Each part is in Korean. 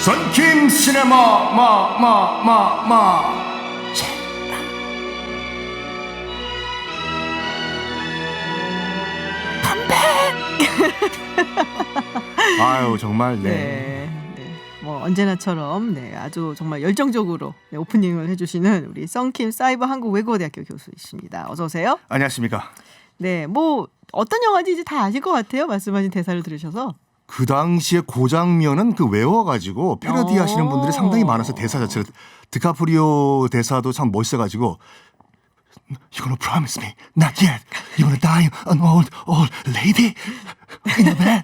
선킴 시네마 아유 정말 네. 뭐 언제나처럼 아주 정말 열정적으로 오프닝을 해주시는 우리 썬킴 사이버 한국외국어대학교 교수이십니다. 어서 오세요. 안녕하십니까. 네, 뭐 어떤 영화인지 이제 다 아실 것 같아요. 말씀하신 대사를 들으셔서. 그 당시에 고장면은 그 외워가지고 패러디 하시는 분들이 상당히 많아서 대사 자체를 드카프리오 대사도 참 멋있어가지고 You're gonna promise me not yet. You're gonna die an old lady in the bed.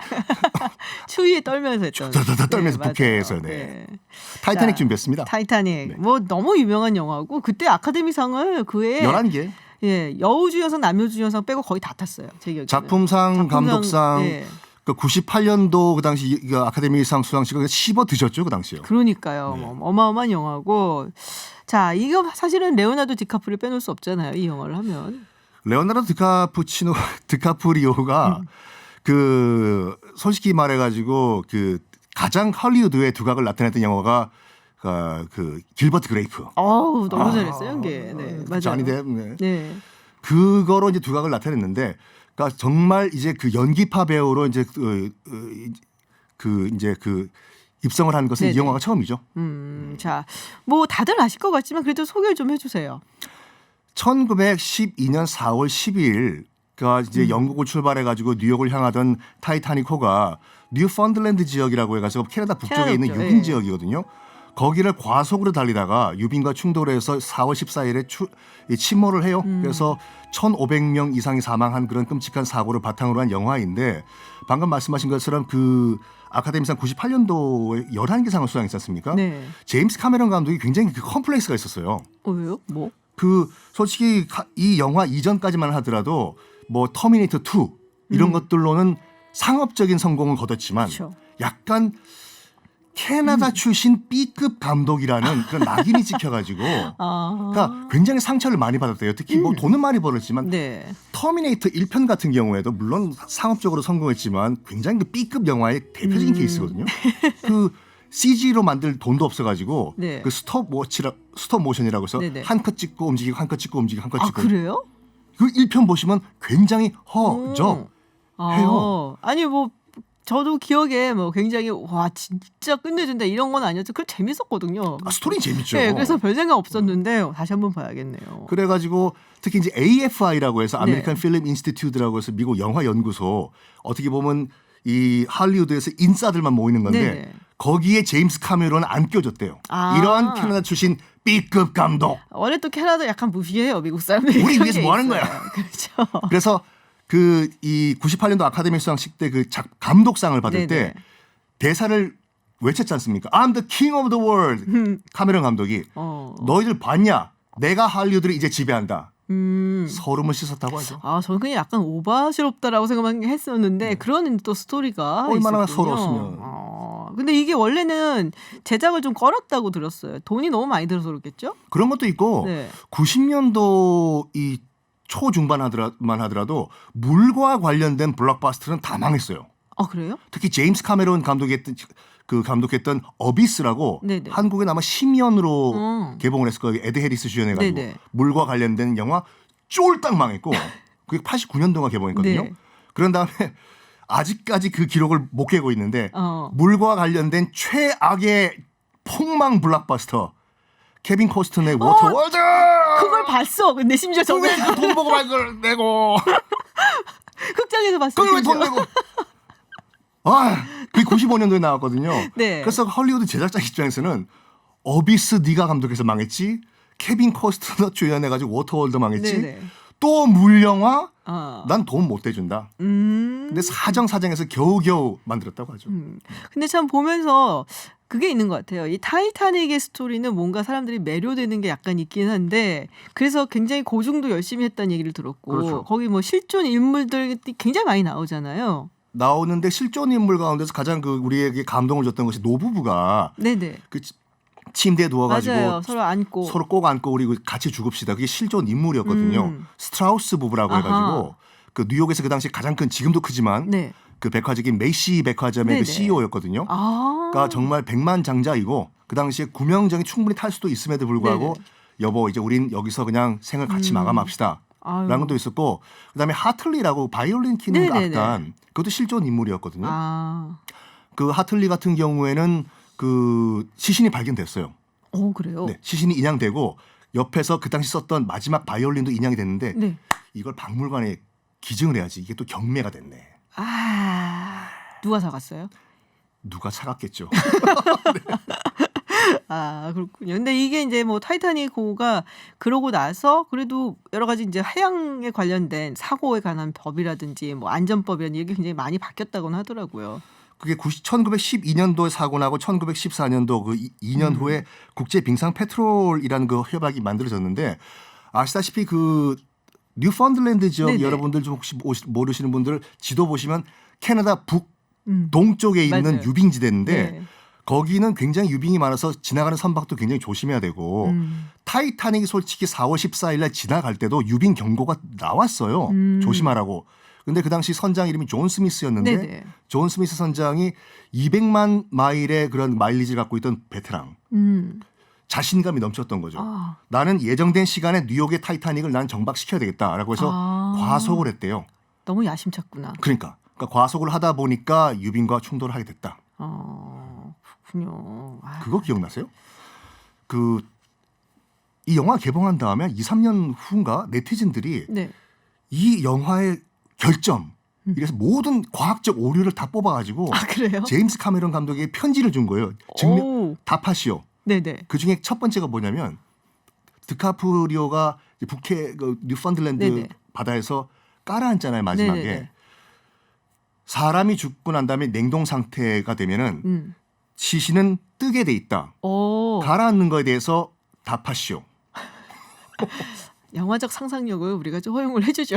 추위에 떨면서 했던. 떨면서 부캐에서 타이타닉 준비했습니다. 타이타닉. 뭐 너무 유명한 영화고 그때 아카데미상을 그해 11개. 여우주연상, 남우주연상 빼고 거의 다 탔어요. 제 기억에. 작품상, 감독상. 그 98년도 그 당시 그 아카데미상 수상식을 씹어 드셨죠, 그 당시요. 그러니까요. 네. 어마어마한 영화고. 자, 이거 사실은 레오나르도 디카프리오 빼놓을 수 없잖아요. 이 영화를 하면. 레오나르도 디카프리오가 그 솔직히 말해가지고 그 가장 할리우드의 두각을 나타냈던 영화가 그 길버트 그레이프. 어우, 너무 잘했어요, 연기. 네, 맞아요. 자니 뎁. 네. 그거로 이제 두각을 나타냈는데, 그러니까 정말 이제 그 연기파 배우로 이제 이제 입성을 한 것은 네네. 이 영화가 처음이죠. 자, 뭐 다들 아실 것 같지만 그래도 소개를 좀 해주세요. 1912년 4월 12일가 이제 영국을 출발해가지고 뉴욕을 향하던 타이타닉호가 뉴펀들랜드 지역이라고 해가지고 캐나다 북쪽에 있는 캐나다죠. 유빈 지역이거든요. 거기를 과속으로 달리다가 유빈과 충돌해서 4월 14일에 침몰을 해요. 그래서 1,500명 이상이 사망한 그런 끔찍한 사고를 바탕으로 한 영화인데 방금 말씀하신 것처럼 그 아카데미상 98년도에 11개 상을 수상했지 않습니까? 네. 제임스 카메론 감독이 굉장히 그 컴플렉스가 있었어요. 왜요? 뭐? 그 솔직히 이 영화 이전까지만 하더라도 뭐 터미네이터 2 이런 것들로는 상업적인 성공을 거뒀지만 그렇죠. 약간 캐나다 출신 B급 감독이라는 그런 낙인이 찍혀가지고 그러니까 굉장히 상처를 많이 받았대요. 특히 뭐 돈은 많이 벌었지만 네. 터미네이터 1편 같은 경우에도 물론 상업적으로 성공했지만 굉장히 그 B급 영화의 대표적인 케이스거든요. 그 CG로 만들 돈도 없어가지고 네. 그 스톱 모션이라고 해서 네네. 한 컷 찍고 움직이고 한 컷 찍고 움직이고 한 컷 아, 찍고 그래요? 그 1편 보시면 굉장히 허접 해요. 아니 뭐 저도 기억에 뭐 굉장히 와 진짜 끝내준다 이런 건 아니었죠. 그 재밌었거든요. 스토리 재밌죠. 네, 그래서 별 생각 없었는데 다시 한번 봐야겠네요. 그래가지고 특히 이제 AFI라고 해서 아메리칸 네. 필름 인스티튜트라고 해서 미국 영화 연구소 어떻게 보면 이 할리우드에서 인싸들만 모이는 건데 네네. 거기에 제임스 카메론은 안 껴줬대요. 아. 이러한 캐나다 출신 B급 감독. 원래 또 캐나다 약간 무시해요 미국 사람들이. 우리 그런 위해서 게 뭐 하는 있어요. 거야? 그렇죠. 그래서 그 이 98년도 아카데미 수상식 때 그 감독상을 받을 네네. 때 대사를 외쳤지 않습니까? I'm the king of the world. 카메론 감독이 너희들 봤냐? 내가 할리우드를 이제 지배한다. 서름을 씻었다고 하죠. 아, 저는 그냥 약간 오바스럽다라고 생각만 했었는데 그런 또 스토리가 얼마나 있었군요. 서러웠으면. 근데 이게 원래는 제작을 좀 꺼렸다고 들었어요. 돈이 너무 많이 들어서 그렇겠죠? 그런 것도 있고 네. 90년도 이 초중반만 하더라도 물과 관련된 블록버스터는 다 망했어요. 아, 그래요? 특히 제임스 카메론 감독했던 어비스라고 네네. 한국에 아마 심연으로 개봉을 했을 거예요. 에드 해리스 주연해가지고 네네. 물과 관련된 영화 쫄딱 망했고 그게 89년도가 개봉했거든요. 네. 그런 다음에 아직까지 그 기록을 못 깨고 있는데 물과 관련된 최악의 폭망 블록버스터 케빈 코스터의 워터월드 그걸 봤어. 근데 심지어 저는 왜돈 보고 말 걸 내고 극장에서 봤어요. 그걸 왜 돈 내고 그게 95년도에 나왔거든요. 네. 그래서 헐리우드 제작자 입장에서는 어비스 네가 감독해서 망했지 케빈 코스터 주연해가지고 워터월드 망했지 네네. 또 물영화 난 돈 못 대준다. 근데 사정사정해서 겨우겨우 만들었다고 하죠. 근데 참 보면서 그게 있는 것 같아요. 이 타이타닉의 스토리는 뭔가 사람들이 매료되는 게 약간 있긴 한데 그래서 굉장히 고증도 열심히 했다는 얘기를 들었고 그렇죠. 거기 뭐 실존 인물들이 굉장히 많이 나오잖아요. 나오는데 실존 인물 가운데서 가장 그 우리에게 감동을 줬던 것이 노부부가 네네. 그 침대에 누워가지고 맞아요. 서로 안고. 서로 꼭 안고 우리 같이 죽읍시다. 그게 실존 인물이었거든요. 스트라우스 부부라고 아하. 해가지고 그 뉴욕에서 그 당시 가장 큰 지금도 크지만 네. 그 백화점인 메이시 백화점의 네네. 그 CEO였거든요. 아. 그러니까 정말 백만장자이고 그 당시에 구명정이 충분히 탈 수도 있음에도 불구하고 네네. 여보 이제 우린 여기서 그냥 생을 같이 마감합시다. 아유. 라는 것도 있었고 그다음에 하틀리라고 바이올린 키는 그 네네네. 악단 그것도 실존 인물이었거든요. 아. 그 하틀리 같은 경우에는 그 시신이 발견됐어요. 그래요? 네, 시신이 인양되고 옆에서 그 당시 썼던 마지막 바이올린도 인양이 됐는데 네. 이걸 박물관에 기증을 해야지 이게 또 경매가 됐네. 아. 누가 사갔어요? 누가 사갔겠죠. 아, 그렇군요. 근데 이게 이제 뭐 타이타닉호가 그러고 나서 그래도 여러 가지 이제 해양에 관련된 사고에 관한 법이라든지 뭐 안전법이라든지 이게 굉장히 많이 바뀌었다고는 하더라고요. 그게 1912년도에 사고 나고 1914년도 그 2년 후에 국제 빙상 페트롤이라는 그 협약이 만들어졌는데 아시다시피 그 뉴펀들랜드 지역 네네. 여러분들 좀 혹시 모르시는 분들 지도 보시면 캐나다 음. 북동쪽에 있는 맞아요. 유빙지대인데 네. 거기는 굉장히 유빙이 많아서 지나가는 선박도 굉장히 조심해야 되고 음. 타이타닉이 솔직히 4월 14일 날 지나갈 때도 유빙 경고가 나왔어요. 조심하라고. 근데 그 당시 선장 이름이 존 스미스였는데 네네. 존 스미스 선장이 200만 마일의 그런 마일리지를 갖고 있던 베테랑. 자신감이 넘쳤던 거죠. 아. 나는 예정된 시간에 뉴욕의 타이타닉을 난 정박시켜야 되겠다라고 해서 아. 과속을 했대요. 너무 야심찼구나. 그러니까 과속을 하다 보니까 유빙과 충돌을 하게 됐다. 그렇군요. 아. 그거 기억나세요? 이 영화 개봉한 다음에 2, 3년 후인가 네티즌들이 네. 이 영화의 결점 이래서 모든 과학적 오류를 다 뽑아가지고 아, 그래요? 제임스 카메론 감독에게 편지를 준 거예요. 오. 답하시오. 네네. 그 중에 첫 번째가 뭐냐면 드카프리오가 이제 북해 그 뉴펀들랜드 네네. 바다에서 깔아앉잖아요 마지막에. 네네네. 사람이 죽고 난 다음에 냉동 상태가 되면은 시신은 뜨게 돼 있다. 오. 가라앉는 거에 대해서 답하시오. 영화적 상상력을 우리가 좀 허용을 해주죠.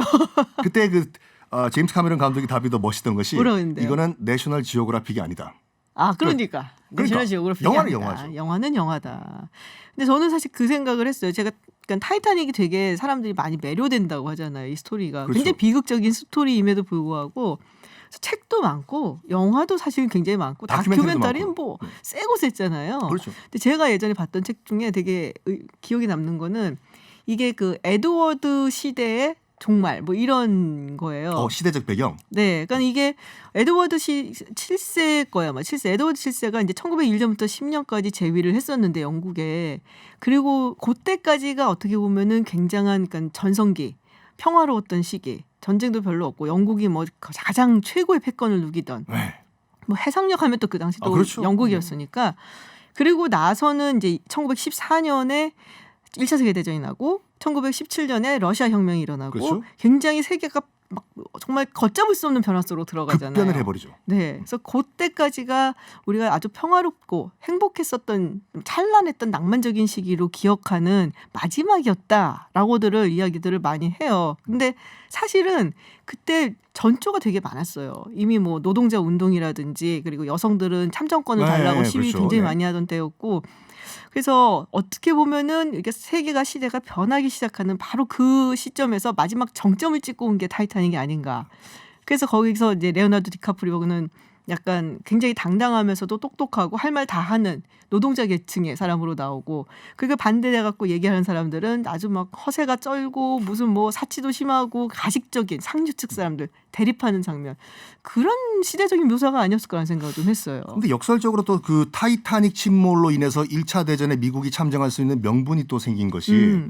그때 제임스 카메론 감독이 답이 더 멋있던 것이 뭐라고 했는데요? 이거는 내셔널 지오그래픽이 아니다. 아, 그러니까. 내셔널 지오그래픽이 영화는 아니다. 영화죠. 영화는 영화다. 근데 저는 사실 그 생각을 했어요. 제가 그러니까 타이타닉이 되게 사람들이 많이 매료된다고 하잖아요. 이 스토리가. 그렇죠. 굉장히 비극적인 스토리임에도 불구하고 책도 많고 영화도 사실 굉장히 많고 다큐멘터리도 다큐멘터리는 많고. 뭐 세고 셌잖아요. 그렇죠. 근데 제가 예전에 봤던 책 중에 되게 기억에 남는 거는 이게 그 에드워드 시대의 종말 뭐 이런 거예요. 시대적 배경. 네, 그러니까 이게 에드워드 7세 거야, 아마 7세. 에드워드 7세가 이제 1901년부터 10년까지 재위를 했었는데 영국에 그리고 그때까지가 어떻게 보면은 굉장한 그러니까 전성기, 평화로웠던 시기, 전쟁도 별로 없고 영국이 뭐 가장 최고의 패권을 누리던 네. 뭐 해상력 하면 또 그 당시 또 그렇죠. 영국이었으니까 그리고 나서는 이제 1914년에 1차 세계대전이 나고 1917년에 러시아 혁명이 일어나고 그렇죠. 굉장히 세계가 막 정말 걷잡을 수 없는 변화 속으로 들어가잖아요. 급변을 해버리죠. 네, 그래서 그때까지가 우리가 아주 평화롭고 행복했었던 찬란했던 낭만적인 시기로 기억하는 마지막이었다라고들을 이야기들을 많이 해요. 근데 사실은 그때 전조가 되게 많았어요. 이미 뭐 노동자 운동이라든지 그리고 여성들은 참정권을 달라고 시위 그렇죠. 굉장히 네. 많이 하던 때였고 그래서 어떻게 보면은 이게 세계가 시대가 변하기 시작하는 바로 그 시점에서 마지막 정점을 찍고 온 게 타이타닉이 아닌가. 그래서 거기서 이제 레오나르도 디카프리오는 약간 굉장히 당당하면서도 똑똑하고 할 말 다 하는 노동자 계층의 사람으로 나오고 그게 반대돼 갖고 얘기하는 사람들은 아주 막 허세가 쩔고 무슨 뭐 사치도 심하고 가식적인 상류 측 사람들 대립하는 장면 그런 시대적인 묘사가 아니었을 거라는 생각을 좀 했어요. 근데 역설적으로 또 그 타이타닉 침몰로 인해서 1차 대전에 미국이 참전할 수 있는 명분이 또 생긴 것이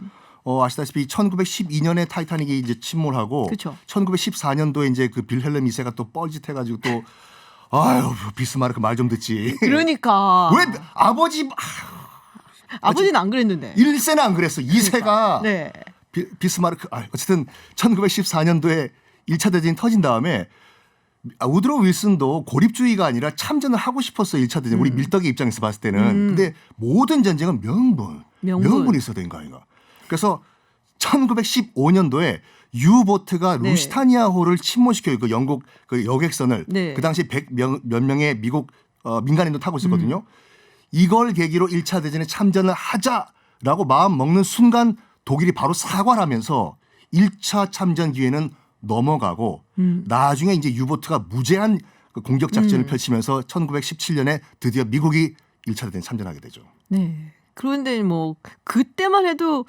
아시다시피 1912년에 타이타닉이 이제 침몰하고 그쵸. 1914년도에 이제 그 빌헬름 2세가 또 뻘짓해가지고 또 아유 비스마르크 말 좀 듣지. 그러니까 왜 아버지는 안 그랬는데. 1세는 안 그랬어. 2세가 네. 비스마르크 어쨌든 1914년도에 1차 대전이 터진 다음에 우드로 윌슨도 고립주의가 아니라 참전을 하고 싶었어. 1차 대전. 우리 밀떡의 입장에서 봤을 때는. 근데 모든 전쟁은 명분이 있어야 되는 거 아닌가. 그래서 1915년도에 유보트가 네. 루시타니아호를 침몰시켜요. 그 영국 그 여객선을. 네. 그 당시 몇 명의 미국 민간인도 타고 있었거든요. 이걸 계기로 1차 대전에 참전을 하자라고 마음 먹는 순간 독일이 바로 사과를 하면서 1차 참전 기회는 넘어가고 나중에 이제 유보트가 무제한 그 공격 작전을 펼치면서 1917년에 드디어 미국이 1차 대전에 참전하게 되죠. 네. 그런데 뭐 그때만 해도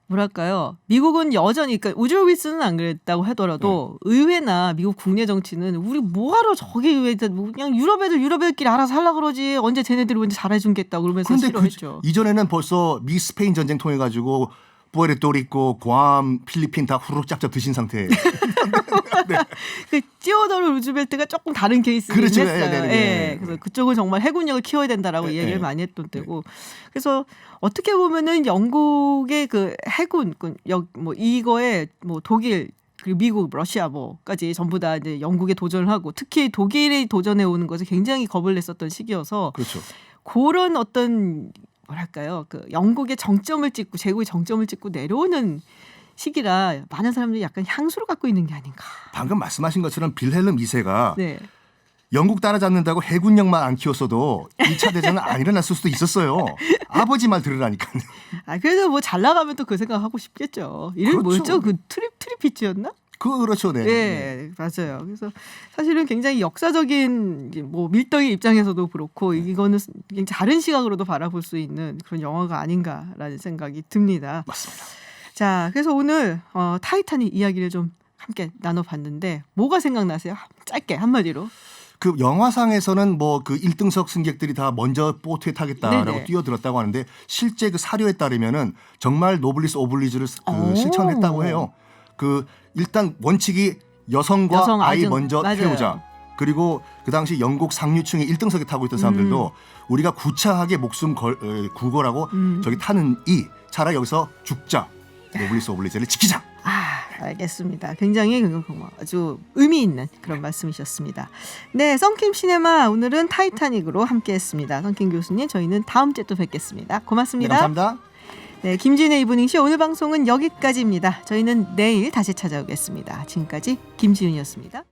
뭐랄까요? 미국은 여전히 그러니까 우드로 윌슨은 안 그랬다고 하더라도 의회나 미국 국내 정치는 우리 뭐하러 저기 의회에다 뭐 그냥 유럽 애들끼리 알아서 하려 그러지 언제 쟤네들이 언제 잘해주겠다고 그러면서 그런데 싫어했죠. 이전에는 벌써 미 스페인 전쟁 통해 가지고 부에르토리코, 괌, 필리핀 다 후루룩 짭짭 드신 상태예요. 그 티오도르 루즈벨트가 조금 다른 케이스긴 그렇죠. 했어요. 네. 예, 그래서 그쪽은 정말 해군력을 키워야 된다라고 이야기를 많이 했던 때고. 그래서 어떻게 보면은 영국의 그 해군, 뭐 이거에 뭐 독일 그리고 미국, 러시아 뭐까지 전부 다 이제 영국에 도전을 하고 특히 독일이 도전해 오는 것에 굉장히 겁을 냈었던 시기여서 그렇죠. 그런 어떤 뭐랄까요, 그 영국의 정점을 찍고 제국의 정점을 찍고 내려오는 시기라 많은 사람들이 약간 향수를 갖고 있는 게 아닌가. 방금 말씀하신 것처럼 빌헬름 2세가 네. 영국 따라잡는다고 해군력만 안 키웠어도 2차 대전은 안 일어났을 수도 있었어요. 아버지 말 들으라니까요. 아 그래도 뭐 잘 나가면 또 그 생각하고 싶겠죠. 이름 그렇죠. 뭐였죠? 그 트리피츠였나? 그렇죠. 네. 네, 맞아요. 그래서 사실은 굉장히 역사적인 이제 뭐 밀떡의 입장에서도 그렇고 이거는 굉장히 다른 시각으로도 바라볼 수 있는 그런 영화가 아닌가라는 생각이 듭니다. 맞습니다. 자, 그래서 오늘 타이타닉 이야기를 좀 함께 나눠봤는데 뭐가 생각나세요? 짧게 한마디로. 그 영화상에서는 뭐 그 1등석 승객들이 다 먼저 보트에 타겠다라고 네네. 뛰어들었다고 하는데 실제 그 사료에 따르면은 정말 노블리스 오블리주를 오. 실천했다고 해요. 그 일단 원칙이 여성과 여성, 아이 아이들, 먼저 맞아요. 태우자. 그리고 그 당시 영국 상류층의 1등석에 타고 있던 사람들도 우리가 구차하게 목숨 구걸하고 저기 타는 이 차라리 여기서 죽자. 노블리스 오블리주를 지키자. 아, 알겠습니다. 굉장히 아주 의미 있는 그런 말씀이셨습니다. 네, 썬킴 시네마 오늘은 타이타닉으로 함께했습니다. 썬킴 교수님, 저희는 다음 주에 또 뵙겠습니다. 네, 고맙습니다. 감사합니다. 네, 김지윤의 이브닝쇼 오늘 방송은 여기까지입니다. 저희는 내일 다시 찾아오겠습니다. 지금까지 김지윤이었습니다.